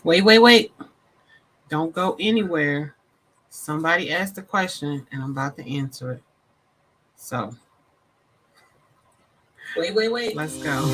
Wait. Don't go anywhere. Somebody asked a question and I'm about to answer it. So Wait. let's go.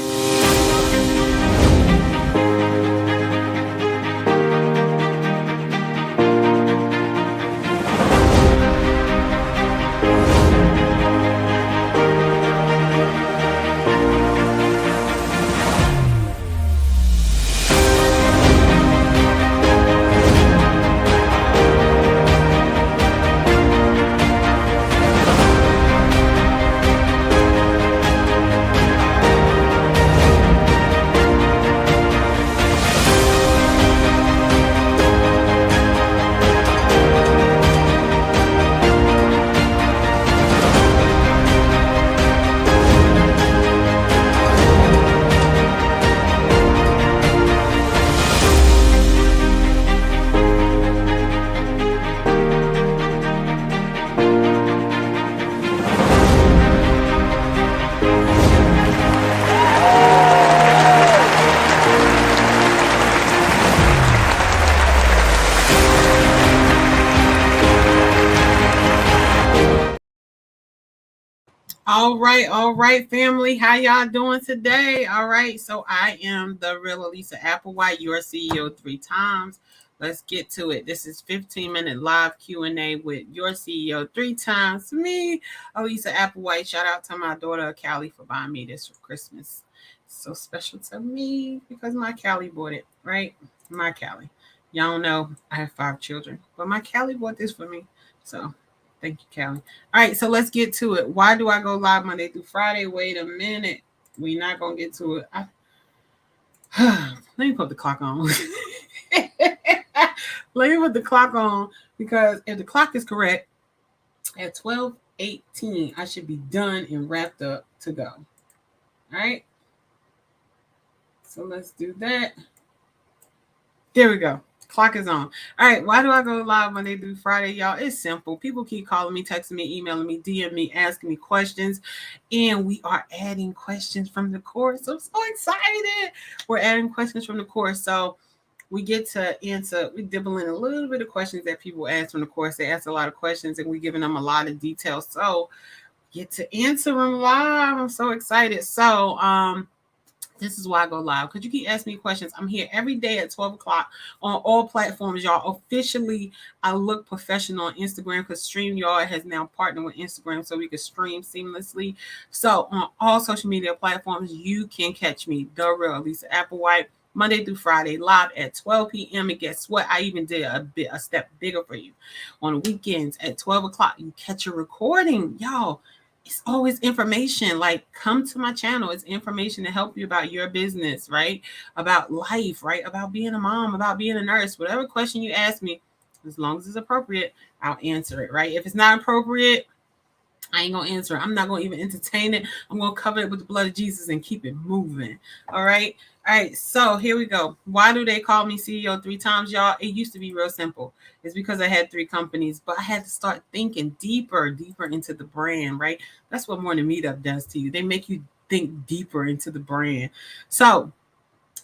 All right, family. How y'all doing today? All right, so I am the real Alisa Applewhite, your CEO 3 times. Let's get to it. This is 15-minute live Q&A with your CEO 3 times. Me, Alisa Applewhite. Shout out to my daughter, Callie, for buying me this for Christmas. It's so special to me because my Callie bought it, right? My Callie. Y'all don't know I have 5 children, but my Callie bought this for me. So thank you, Callie. All right, so let's get to it. Why do I go live Monday through Friday? Wait a minute. We're not going to get to it. Let me put the clock on. Let me put the clock on because if the clock is correct, at 12:18, I should be done and wrapped up to go. All right. So let's do that. There we go. Clock is on. All right. Why do I go live Monday through Friday, y'all? It's simple. People keep calling me, texting me, emailing me, DM me, asking me questions. And we are adding questions from the course. I'm so excited. We're adding questions from the course. So we get to answer, we dibble in a little bit of questions that people ask from the course. They ask a lot of questions and we're giving them a lot of details. So get to answer them live. I'm so excited. So, this is why I go live because you keep asking me questions. I'm here every day at 12 o'clock on all platforms, y'all. Officially, I look professional on Instagram because StreamYard has now partnered with Instagram so we can stream seamlessly. So on all social media platforms, you can catch me, the real Alisa Applewhite, Monday through Friday, live at 12 p.m. And guess what? I even did a step bigger for you. On weekends at 12 o'clock, you catch a recording, y'all. It's always information. Like, come to my channel. It's information to help you about your business, right? About life, right? About being a mom, about being a nurse. Whatever question you ask me, as long as it's appropriate, I'll answer it, right? If it's not appropriate, I ain't gonna answer it. I'm not gonna even entertain it. I'm gonna cover it with the blood of Jesus and keep it moving. All right. All right. So here we go. Why do they call me CEO 3 times, y'all? It used to be real simple. It's because I had 3 companies, but I had to start thinking deeper into the brand, right? That's what Morning Meetup does to you. They make you think deeper into the brand. So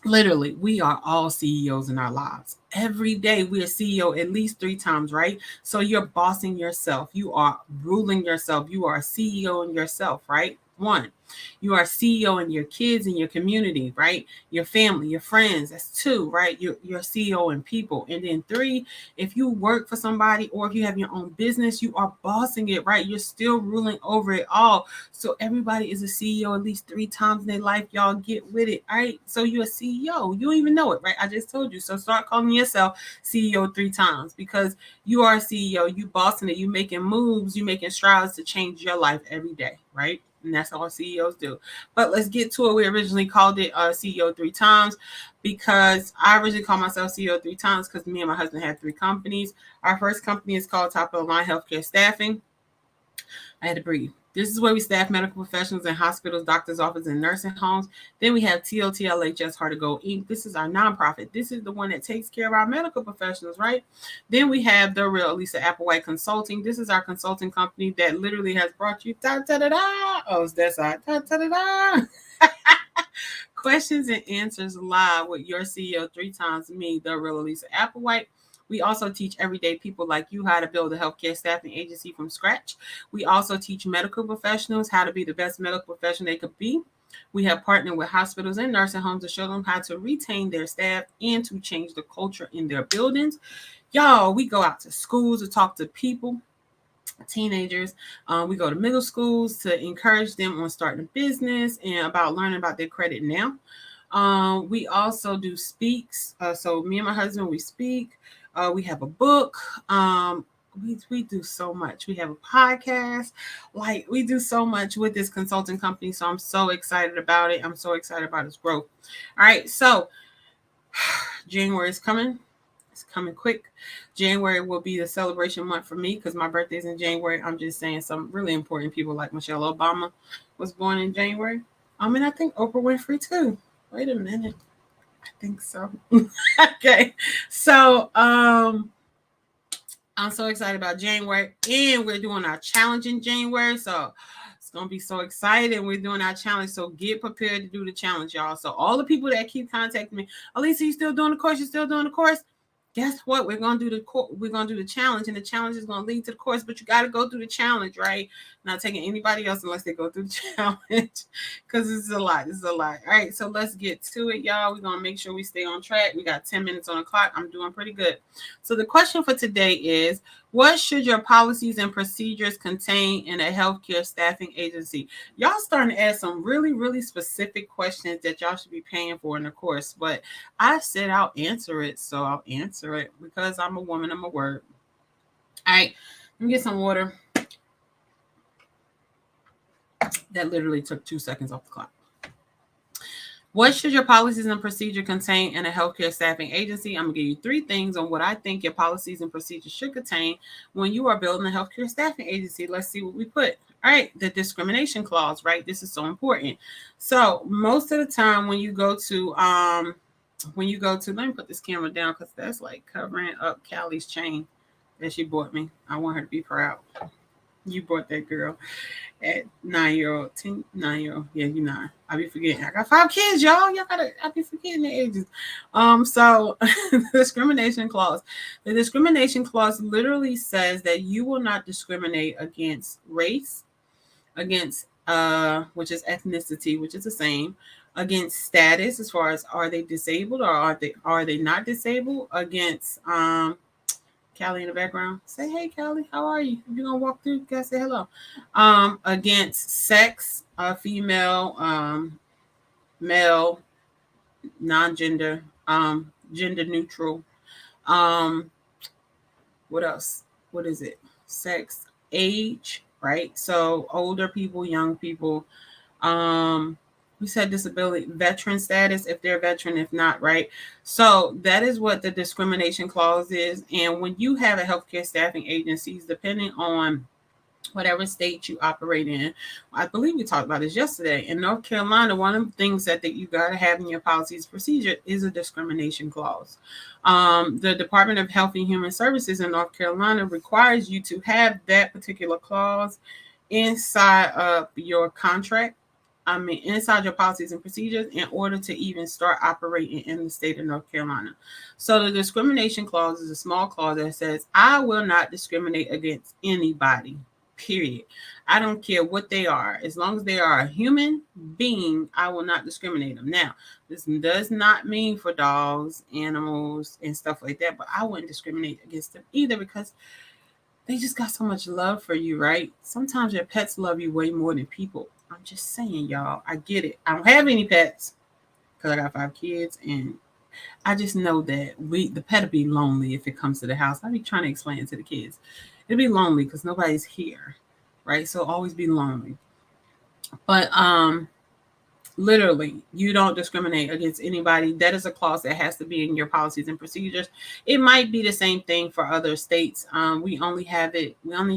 literally, we are all CEOs in our lives. Every day, we are CEO at least 3 times, right? So you're bossing yourself. You are ruling yourself. You are a CEO in yourself, right? 1, you are CEO in your kids and your community, right? Your family, your friends. That's 2, right? You're CEO in people. And then 3, if you work for somebody or if you have your own business, you are bossing it, right? You're still ruling over it all. So everybody is a CEO at least 3 times in their life. Y'all get with it, all right? So you're a CEO. You don't even know it, right? I just told you. So start calling yourself CEO 3 times because you are a CEO. You bossing it. You making moves. You making strides to change your life every day, right? And that's all CEOs do. But let's get to it. We originally called it CEO 3 times because I originally called myself CEO 3 times because me and my husband had 3 companies. Our first company is called Top of the Line Healthcare Staffing. I had to breathe. This is where we staff medical professionals in hospitals, doctors' offices, and nursing homes. Then we have TOTLHS Heart to Go Inc. This is our nonprofit. This is the one that takes care of our medical professionals, right? Then we have the real Alisa Applewhite Consulting. This is our consulting company that literally has brought you da da da da. Oh, that's our da da da da. Questions and Answers Live with your CEO 3 times me, the real Alisa Applewhite. We also teach everyday people like you how to build a healthcare staffing agency from scratch. We also teach medical professionals how to be the best medical professional they could be. We have partnered with hospitals and nursing homes to show them how to retain their staff and to change the culture in their buildings. Y'all, we go out to schools to talk to people, teenagers. We go to middle schools to encourage them on starting a business and about learning about their credit now. We also do speaks. So me and my husband, we speak. We have a book. We do so much. We have a podcast. Like, we do so much with this consulting company. So I'm so excited about it. I'm so excited about its growth. All right. So January is coming. It's coming quick. January will be the celebration month for me because my birthday's in January. I'm just saying some really important people like Michelle Obama was born in January. And I think Oprah Winfrey too. Wait a minute. I think so. Okay. So I'm so excited about January, and we're doing our challenge in January. So it's going to be so exciting. We're doing our challenge. So get prepared to do the challenge, y'all. So all the people that keep contacting me, Alisa, you still doing the course? You still doing the course? Guess what? We're gonna do the challenge, and the challenge is gonna lead to the course. But you got to go through the challenge, right? Not taking anybody else unless they go through the challenge, because this is a lot. This is a lot. All right, so let's get to it, y'all. We're gonna make sure we stay on track. We got 10 minutes on the clock. I'm doing pretty good. So the question for today is: what should your policies and procedures contain in a healthcare staffing agency? Y'all starting to ask some really, really specific questions that y'all should be paying for in the course. But I said I'll answer it, so I'll answer it because I'm a woman. I'm a word. All right, let me get some water. That literally took 2 seconds off the clock. What should your policies and procedure contain in a healthcare staffing agency? I'm going to give you 3 things on what I think your policies and procedures should contain when you are building a healthcare staffing agency. Let's see what we put. All right, the discrimination clause, right? This is so important. So most of the time when you go to, let me put this camera down because that's like covering up Callie's chain that she bought me. I want her to be proud. You bought that girl at 9-year-old, 9-year-old. Yeah, you 9. I be forgetting. I got 5 kids, y'all. I be forgetting the ages. So the discrimination clause. The discrimination clause literally says that you will not discriminate against race, against which is ethnicity, which is the same, against status, as far as are they disabled or are they not disabled, against Callie in the background. Say, hey, Callie, how are you? If you're going to walk through, you got to say hello. Against sex, female, male, non-gender, gender neutral. What else? What is it? Sex, age, right? So older people, young people. We said disability, veteran status, if they're a veteran, if not, right? So that is what the discrimination clause is. And when you have a healthcare staffing agencies, depending on whatever state you operate in, I believe we talked about this yesterday. In North Carolina, one of the things that you got to have in your policies procedure is a discrimination clause. The Department of Health and Human Services in North Carolina requires you to have that particular clause inside of your contract. Inside your policies and procedures in order to even start operating in the state of North Carolina. So the discrimination clause is a small clause that says, I will not discriminate against anybody, period. I don't care what they are. As long as they are a human being, I will not discriminate them. Now, this does not mean for dogs, animals, and stuff like that, but I wouldn't discriminate against them either because they just got so much love for you, right? Sometimes your pets love you way more than people. I'm just saying, y'all, I get it. I don't have any pets because I got 5 kids, and I just know that the pet will be lonely if it comes to the house. I'll be trying to explain it to the kids. It'll be lonely because nobody's here, right? So always be lonely. But literally, you don't discriminate against anybody. That is a clause that has to be in your policies and procedures. It might be the same thing for other states. We only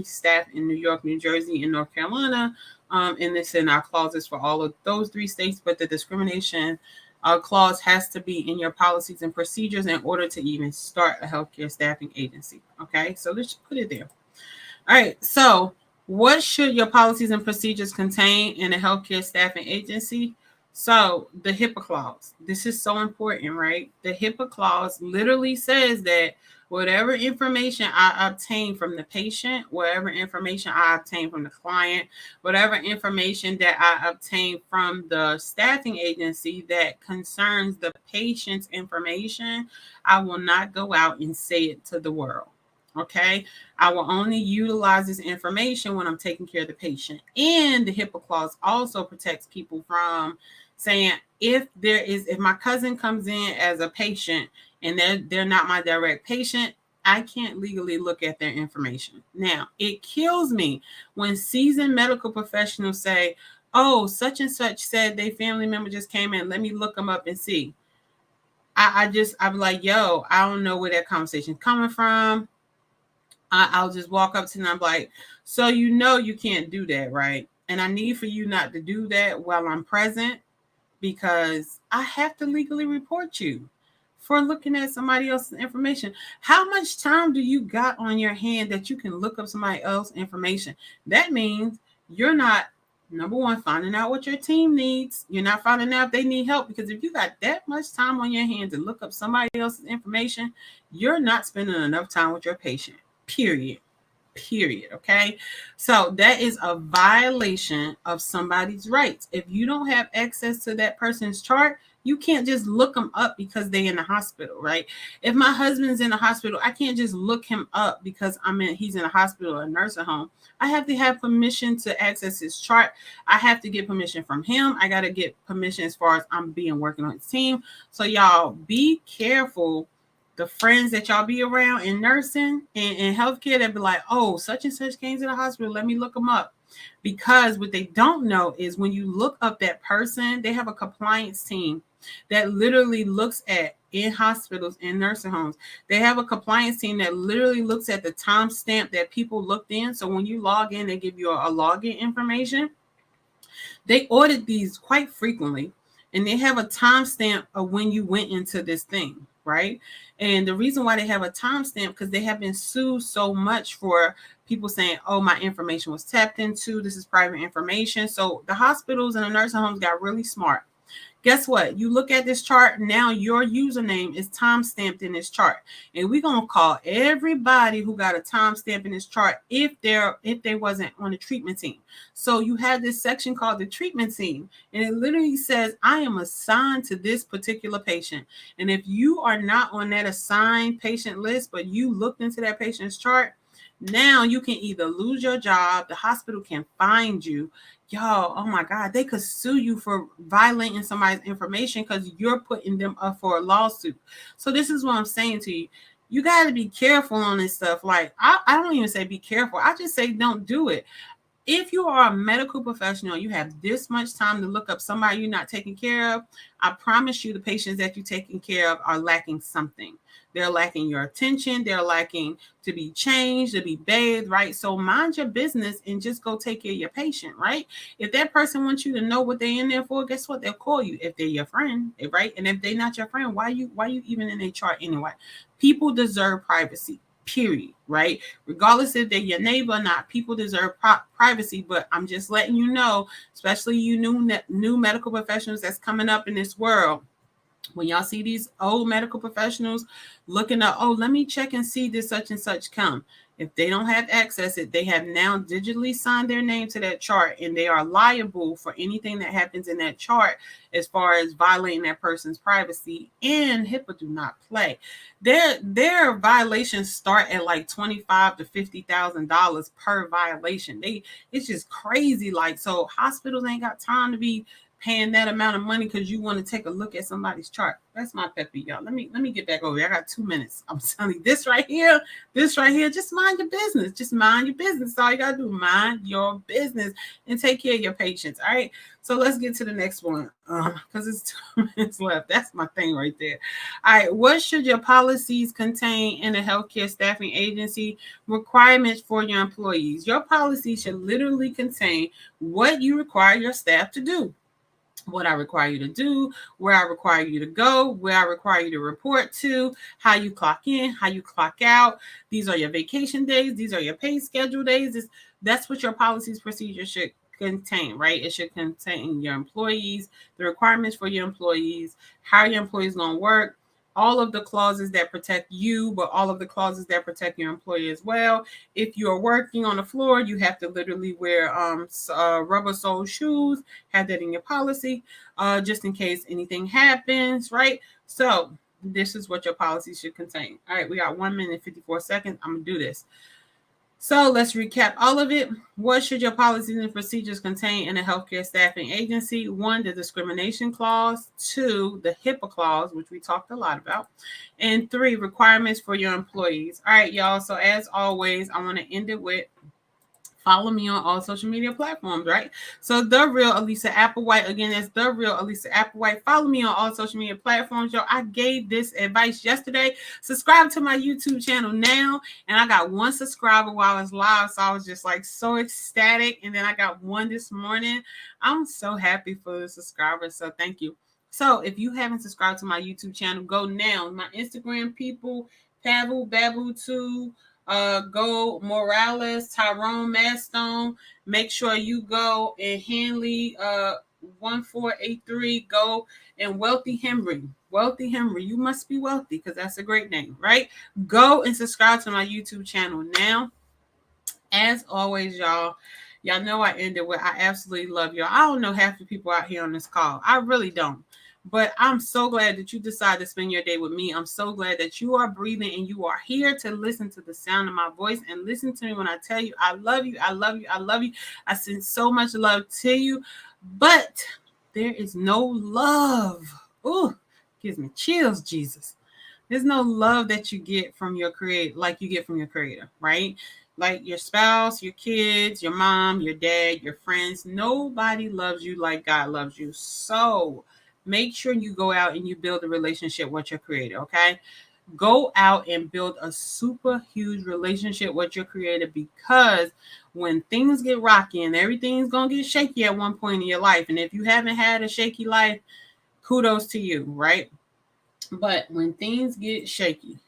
staff in New York, New Jersey, and North Carolina. And it's in our clauses for all of those 3 states, but the discrimination clause has to be in your policies and procedures in order to even start a healthcare staffing agency. Okay, so let's put it there. All right, so what should your policies and procedures contain in a healthcare staffing agency? So the HIPAA clause, this is so important, right? The HIPAA clause literally says that whatever information I obtain from the patient, whatever information I obtain from the client, whatever information that I obtain from the staffing agency that concerns the patient's information, I will not go out and say it to the world. Okay, I will only utilize this information when I'm taking care of the patient. And the HIPAA clause also protects people from saying, if my cousin comes in as a patient and they're not my direct patient, I can't legally look at their information. Now, it kills me when seasoned medical professionals say, oh, such and such said their family member just came in, let me look them up and see. I'm like, yo, I don't know where that conversation's coming from. I'll just walk up to them. I'm like, so you can't do that, right? And I need for you not to do that while I'm present, because I have to legally report you for looking at somebody else's information. How much time do you got on your hand that you can look up somebody else's information? That means you're not, number one, finding out what your team needs. You're not finding out if they need help, because if you got that much time on your hand to look up somebody else's information, you're not spending enough time with your patient, period. Okay, so that is a violation of somebody's rights. If you don't have access to that person's chart, you can't just look them up because they're in the hospital, right? If my husband's in the hospital, I can't just look him up because he's in a hospital or a nursing home. I have to have permission to access his chart. I have to get permission from him. I got to get permission as far as I'm being working on his team. So y'all be careful. The friends that y'all be around in nursing and healthcare, that be like, oh, such and such came to the hospital, let me look them up. Because what they don't know is when you look up that person, they have a compliance team that literally looks at, in hospitals and nursing homes, they have a compliance team that literally looks at the timestamp that people looked in. So when you log in, they give you a login information. They audit these quite frequently, and they have a timestamp of when you went into this thing, right? And the reason why they have a timestamp, because they have been sued so much for people saying, oh, my information was tapped into, this is private information. So the hospitals and the nursing homes got really smart. Guess what? You look at this chart, now your username is time-stamped in this chart. And we're going to call everybody who got a timestamp in this chart if they wasn't on the treatment team. So you have this section called the treatment team, and it literally says, I am assigned to this particular patient. And if you are not on that assigned patient list, but you looked into that patient's chart, now you can either lose your job, the hospital can find you. Y'all, oh my God, they could sue you for violating somebody's information because you're putting them up for a lawsuit. So this is what I'm saying to you. You got to be careful on this stuff. Like, I don't even say be careful. I just say don't do it. If you are a medical professional, you have this much time to look up somebody you're not taking care of, I promise you the patients that you're taking care of are lacking something. They're lacking your attention. They're lacking to be changed, to be bathed, right? So mind your business and just go take care of your patient, right? If that person wants you to know what they're in there for, guess what? They'll call you if they're your friend, right? And if they're not your friend, why you even in their chart anyway? People deserve privacy. Period, right? Regardless if they're your neighbor or not, people deserve privacy. But I'm just letting you know, especially you new medical professionals that's coming up in this world, when y'all see these old medical professionals looking up, oh, let me check and see this such and such come. If they don't have access, they have now digitally signed their name to that chart, and they are liable for anything that happens in that chart as far as violating that person's privacy. And HIPAA do not play. Their violations start at like $25,000 to $50,000 per violation. It's just crazy. Like, so hospitals ain't got time to be paying that amount of money because you want to take a look at somebody's chart. That's my pet peeve, y'all. Let me get back over here. I got 2 minutes. I'm telling you, this right here, just mind your business. Just mind your business. That's all you gotta do. Mind your business and take care of your patients. All right. So let's get to the next one. Because it's 2 minutes left. That's my thing right there. All right. What should your policies contain in a healthcare staffing agency? Requirements for your employees. Your policy should literally contain what you require your staff to do. What I require you to do, where I require you to go, where I require you to report to, how you clock in, how you clock out. These are your vacation days. These are your pay schedule days. That's what your policies procedures should contain, right? It should contain your employees, the requirements for your employees, how your employees going to work, all of the clauses that protect you, but all of the clauses that protect your employee as well. If you're working on the floor, you have to literally wear rubber sole shoes. Have that in your policy, just in case anything happens, right? So this is what your policy should contain. All right, we got 1 minute and 54 seconds. I'm gonna do this. So let's recap all of it. What should your policies and procedures contain in a healthcare staffing agency? 1, the discrimination clause. 2, the HIPAA clause, which we talked a lot about. And 3, requirements for your employees. All right, y'all. So as always, I want to end it with follow me on all social media platforms, right? So the real Alisa Applewhite, again, that's the real Alisa Applewhite. Follow me on all social media platforms, yo. I gave this advice yesterday. Subscribe to my YouTube channel now, and I got 1 subscriber while I was live, so I was just like so ecstatic. And then I got 1 this morning. I'm so happy for the subscribers, so thank you. So if you haven't subscribed to my YouTube channel, go now. My Instagram people, Pavu Babu 2. Go Morales, Tyrone Mastone. Make sure you go and Hanley 1483. Go and Wealthy Henry. Wealthy Henry. You must be wealthy because that's a great name, right? Go and subscribe to my YouTube channel now. As always, y'all know I ended with I absolutely love y'all. I don't know half the people out here on this call. I really don't. But I'm so glad that you decided to spend your day with me. I'm so glad that you are breathing and you are here to listen to the sound of my voice and listen to me when I tell you I love you, I love you, I love you. I send so much love to you, but there is no love. Ooh, gives me chills, Jesus. There's no love that you get from your creator like you get from your creator, right? Like your spouse, your kids, your mom, your dad, your friends. Nobody loves you like God loves you. So make sure you go out and you build a relationship with your creator, okay? Go out and build a super huge relationship with your creator, because when things get rocky and everything's going to get shaky at one point in your life, and if you haven't had a shaky life, kudos to you, right? But when things get shaky,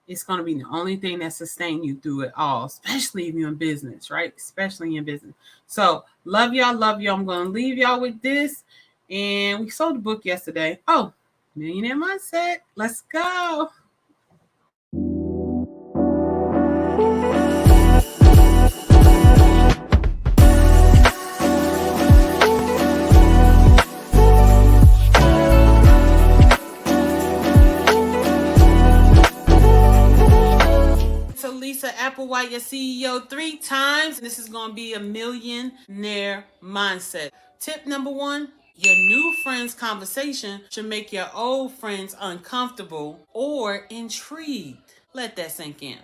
it's going to be the only thing that sustains you through it all, especially if you're in business, right? Especially in business. So love y'all, love y'all. I'm going to leave y'all with this. And we sold the book yesterday. Oh, Millionaire Mindset. Let's go. Alisa Applewhite, your CEO 3 times. This is going to be a millionaire mindset. Tip number 1, your new friends' conversation should make your old friends uncomfortable or intrigued. Let that sink in.